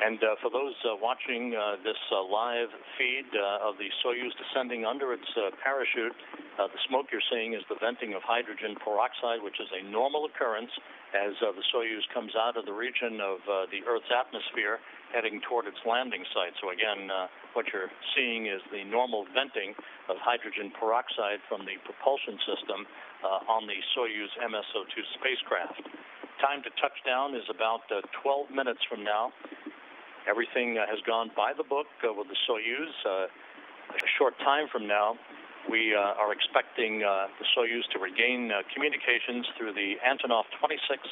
And for those watching this live feed of the Soyuz descending under its parachute, the smoke you're seeing is the venting of hydrogen peroxide, which is a normal occurrence as the Soyuz comes out of the region of the Earth's atmosphere heading toward its landing site. So again, what you're seeing is the normal venting of hydrogen peroxide from the propulsion system on the Soyuz MS-02 spacecraft. Time to touchdown is about 12 minutes from now. Everything has gone by the book with the Soyuz. A short time from now, we are expecting the Soyuz to regain communications through the Antonov 26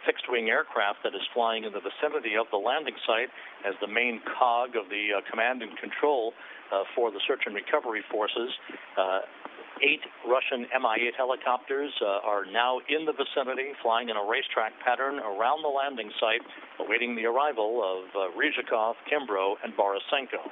fixed-wing aircraft that is flying in the vicinity of the landing site as the main cog of the command and control for the search and recovery forces. 8 Russian Mi-8 helicopters are now in the vicinity, flying in a racetrack pattern around the landing site, awaiting the arrival of Ryzhikov, Kimbrough, and Borisenko.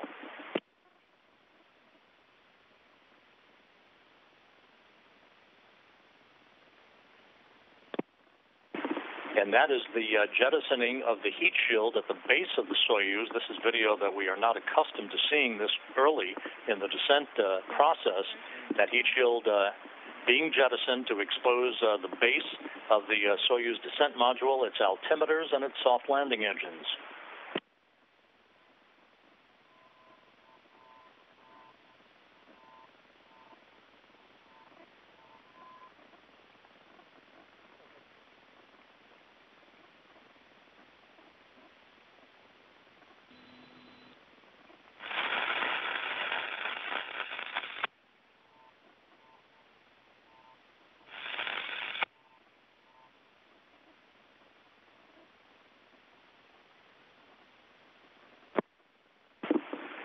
And that is the jettisoning of the heat shield at the base of the Soyuz. This is video that we are not accustomed to seeing this early in the descent process. That heat shield being jettisoned to expose the base of the Soyuz descent module, its altimeters, and its soft landing engines.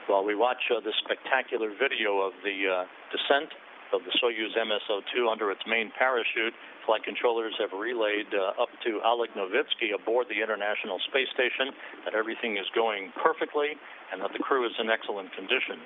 While we watch this spectacular video of the descent of the Soyuz MS-02 under its main parachute, flight controllers have relayed up to Oleg Novitsky aboard the International Space Station that everything is going perfectly and that the crew is in excellent condition.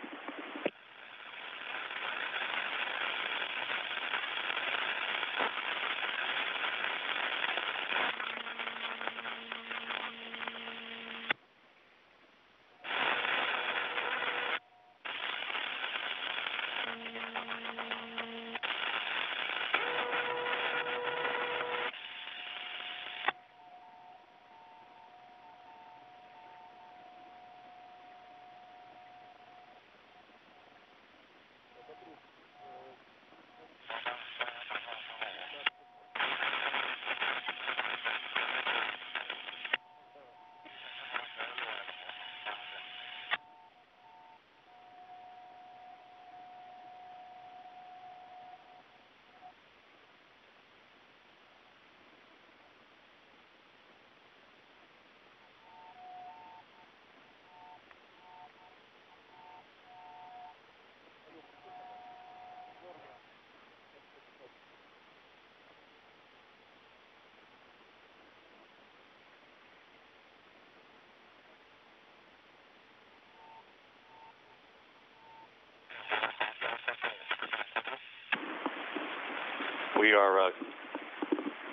We are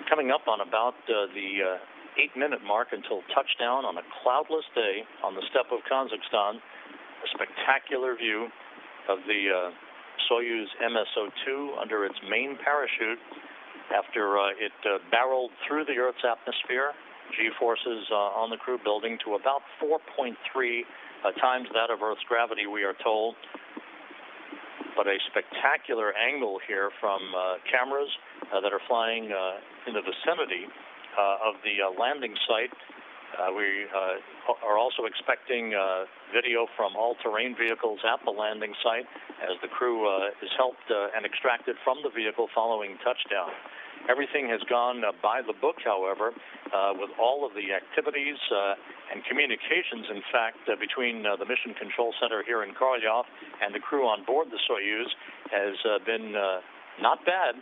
coming up on about the 8-minute mark until touchdown on a cloudless day on the steppe of Kazakhstan. A spectacular view of the Soyuz MS-02 under its main parachute after it barreled through the Earth's atmosphere. G-forces on the crew building to about 4.3 times that of Earth's gravity, we are told. But a spectacular angle here from cameras that are flying in the vicinity of the landing site. We are also expecting video from all-terrain vehicles at the landing site as the crew is helped and extracted from the vehicle following touchdown. Everything has gone by the book, however, with all of the activities and communications, in fact, between the Mission Control Center here in Korolyov and the crew on board the Soyuz has been not bad,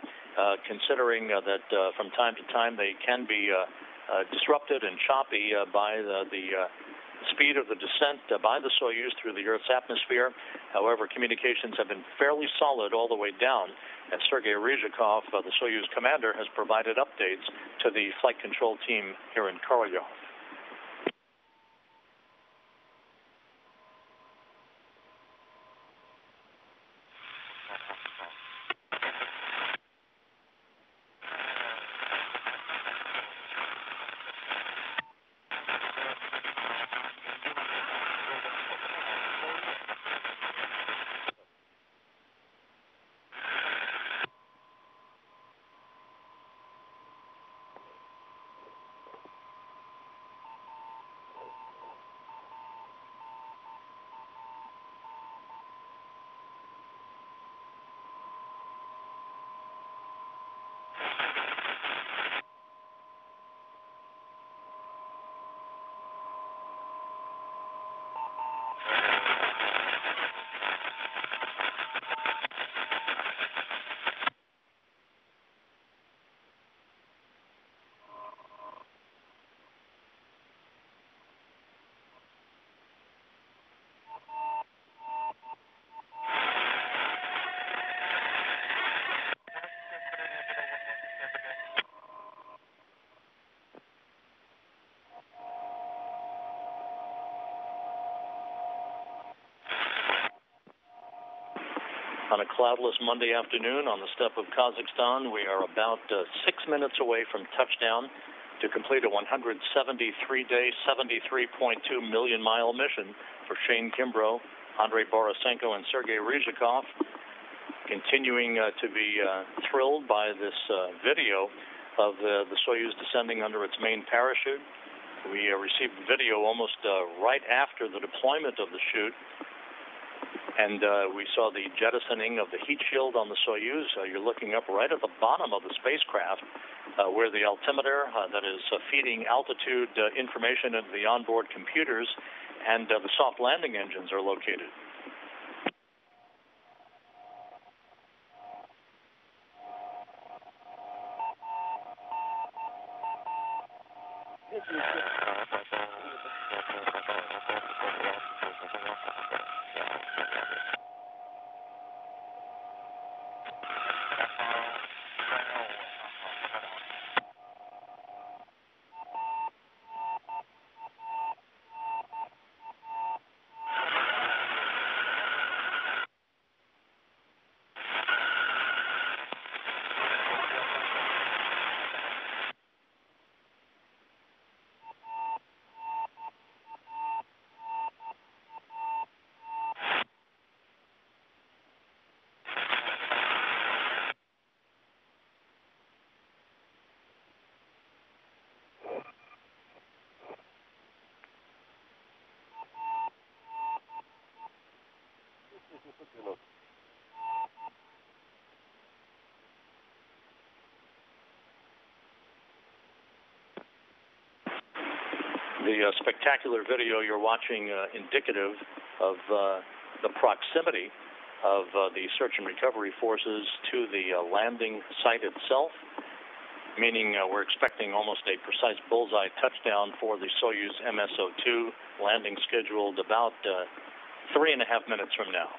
considering that from time to time they can be disrupted and choppy by the speed of the descent by the Soyuz through the Earth's atmosphere. However, communications have been fairly solid all the way down, and Sergei Ryzhikov, the Soyuz commander, has provided updates to the flight control team here in Korolyov. On a cloudless Monday afternoon on the steppe of Kazakhstan, we are about 6 minutes away from touchdown to complete a 173-day, 73.2 million-mile mission for Shane Kimbrough, Andrei Borisenko, and Sergei Ryzhikov. Continuing to be thrilled by this video of the Soyuz descending under its main parachute. We received video almost right after the deployment of the chute, and we saw the jettisoning of the heat shield on the Soyuz. You're looking up right at the bottom of the spacecraft where the altimeter that is feeding altitude information into the onboard computers and the soft landing engines are located. The spectacular video you're watching indicative of the proximity of the search and recovery forces to the landing site itself, meaning we're expecting almost a precise bullseye touchdown for the Soyuz MSO-2, landing scheduled about 3.5 minutes from now.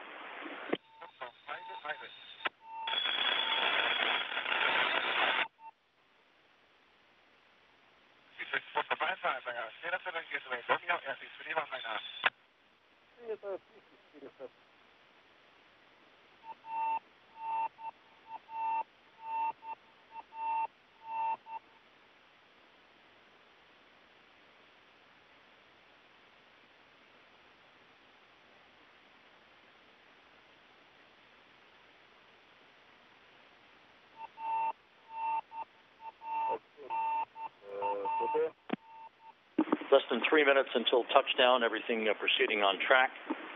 Less than 3 minutes until touchdown, everything proceeding on track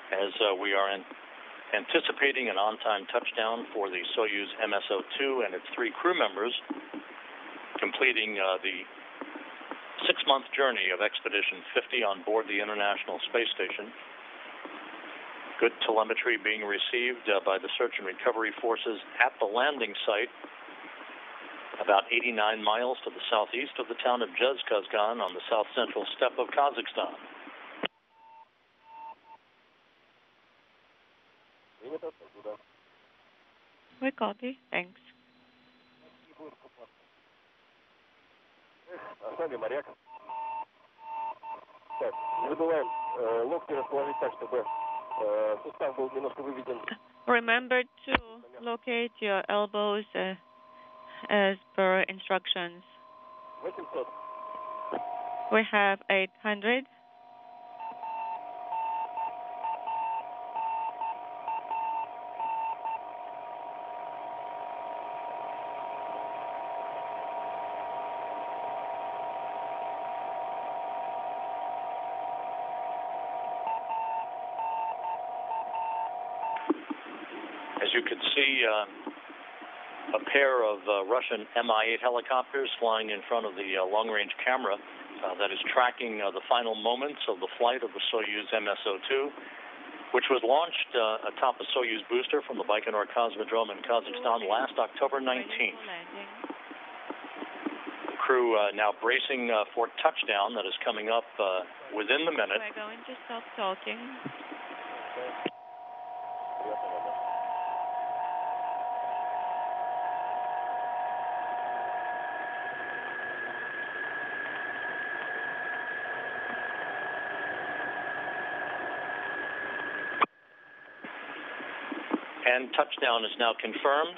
as we are anticipating an on-time touchdown for the Soyuz MSO-2 and its 3 crew members, completing the 6-month journey of Expedition 50 on board the International Space Station. Good telemetry being received by the search and recovery forces at the landing site, about 89 miles to the southeast of the town of Jezkazgan on the south-central steppe of Kazakhstan. We copy. Thanks. Remember to locate your elbows as per instructions. We have 800. As you can see, a pair of Russian Mi-8 helicopters flying in front of the long-range camera that is tracking the final moments of the flight of the Soyuz MSO-2, which was launched atop a Soyuz booster from the Baikonur Cosmodrome in Kazakhstan last October 19th. The crew now bracing for touchdown that is coming up within the minute. We're going to stop talking. And touchdown is now confirmed.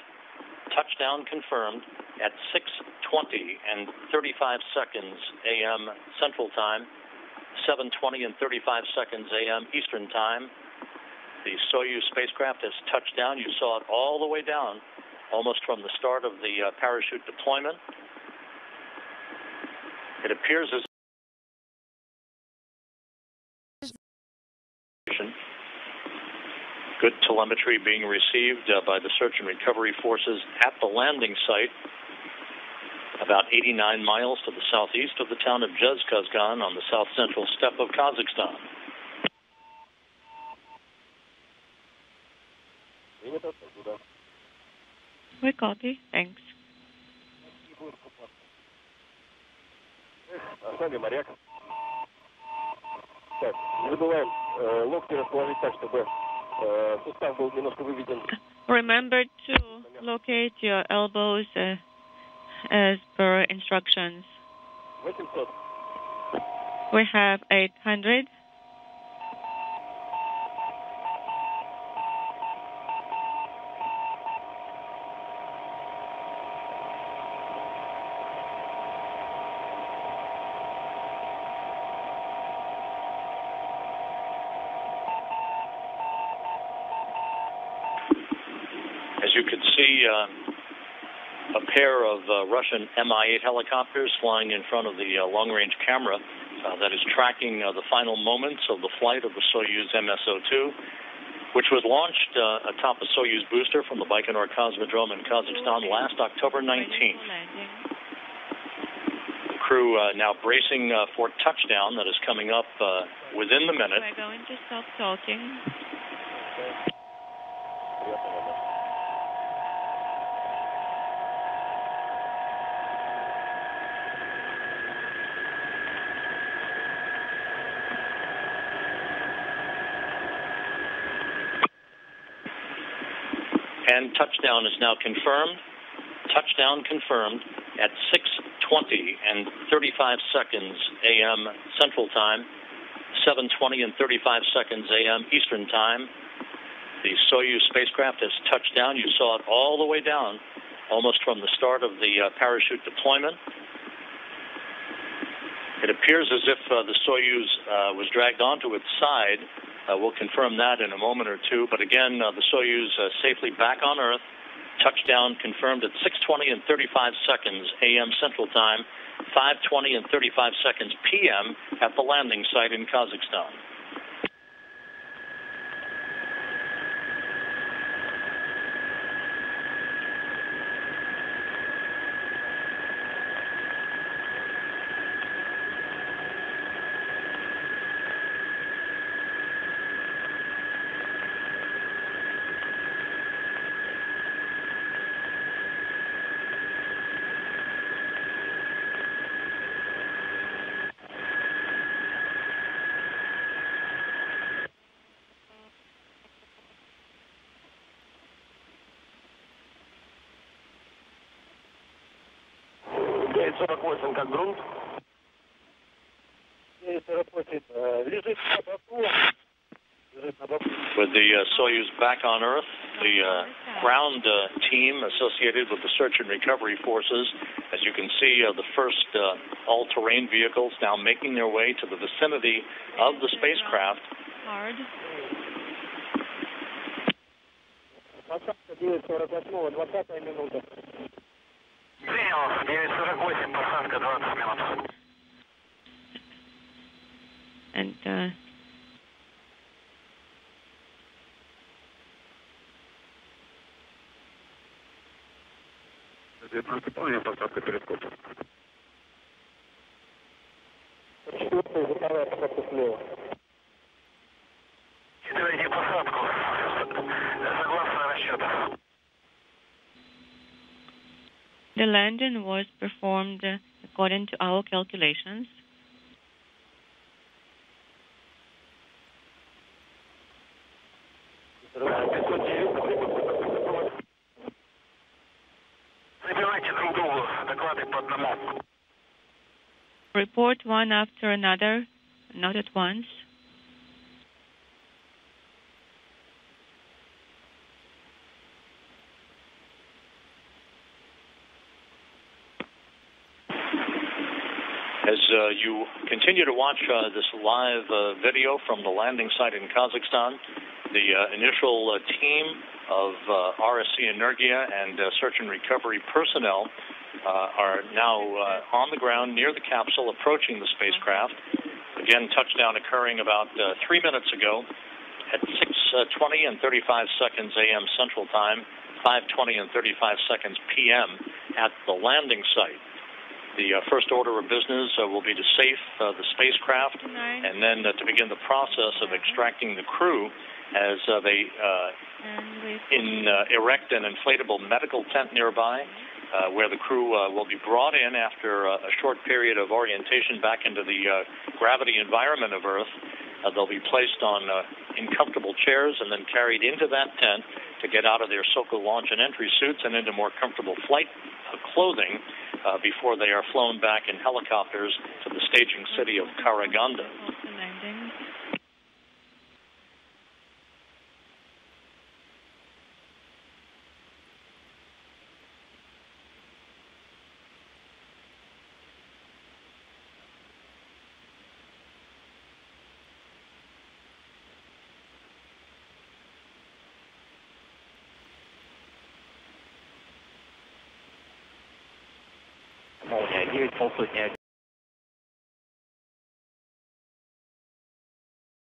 Touchdown confirmed at 6:20 and 35 seconds a.m. Central Time, 7:20 and 35 seconds a.m. Eastern Time. The Soyuz spacecraft has touched down. You saw it all the way down, almost from the start of the parachute deployment. It appears as good telemetry being received by the search and recovery forces at the landing site, about 89 miles to the southeast of the town of Jezkazgan on the south central steppe of Kazakhstan. We copy. Thanks. Remember to locate your elbows as per instructions. We have 800. You could see a pair of Russian Mi-8 helicopters flying in front of the long-range camera that is tracking the final moments of the flight of the Soyuz MS-02, which was launched atop a Soyuz booster from the Baikonur Cosmodrome in Kazakhstan last October 19th. The crew now bracing for touchdown that is coming up within the minute. We're going to stop talking. And touchdown is now confirmed. Touchdown confirmed at 6:20 and 35 seconds a.m. Central Time, 7:20 and 35 seconds a.m. Eastern Time. The Soyuz spacecraft has touched down. You saw it all the way down, almost from the start of the parachute deployment. It appears as if the Soyuz was dragged onto its side. We'll confirm that in a moment or two. But again, the Soyuz safely back on Earth. Touchdown confirmed at 6:20 and 35 seconds a.m. Central Time, 5:20 and 35 seconds p.m. at the landing site in Kazakhstan. Как грунт. With the Soyuz back on Earth, the ground team associated with the search and recovery forces, as you can see, the first all-terrain vehicles now making their way to the vicinity of the spacecraft. Hard. And the landing was performed according to our calculations. Report one after another, not at once. As you continue to watch this live video from the landing site in Kazakhstan, the initial team of RSC Energia and search and recovery personnel are now on the ground near the capsule, approaching the spacecraft. Again, touchdown occurring about 3 minutes ago at 6:20 and 35 seconds a.m. Central Time, 5:20 and 35 seconds p.m. at the landing site. The first order of business will be to safe the spacecraft and then to begin the process of extracting the crew as they erect an inflatable medical tent nearby where the crew will be brought in after a short period of orientation back into the gravity environment of Earth. They'll be placed on in comfortable chairs and then carried into that tent to get out of their SOCO launch and entry suits and into more comfortable flight clothing before they are flown back in helicopters to the staging city of Karaganda. Một ยืด60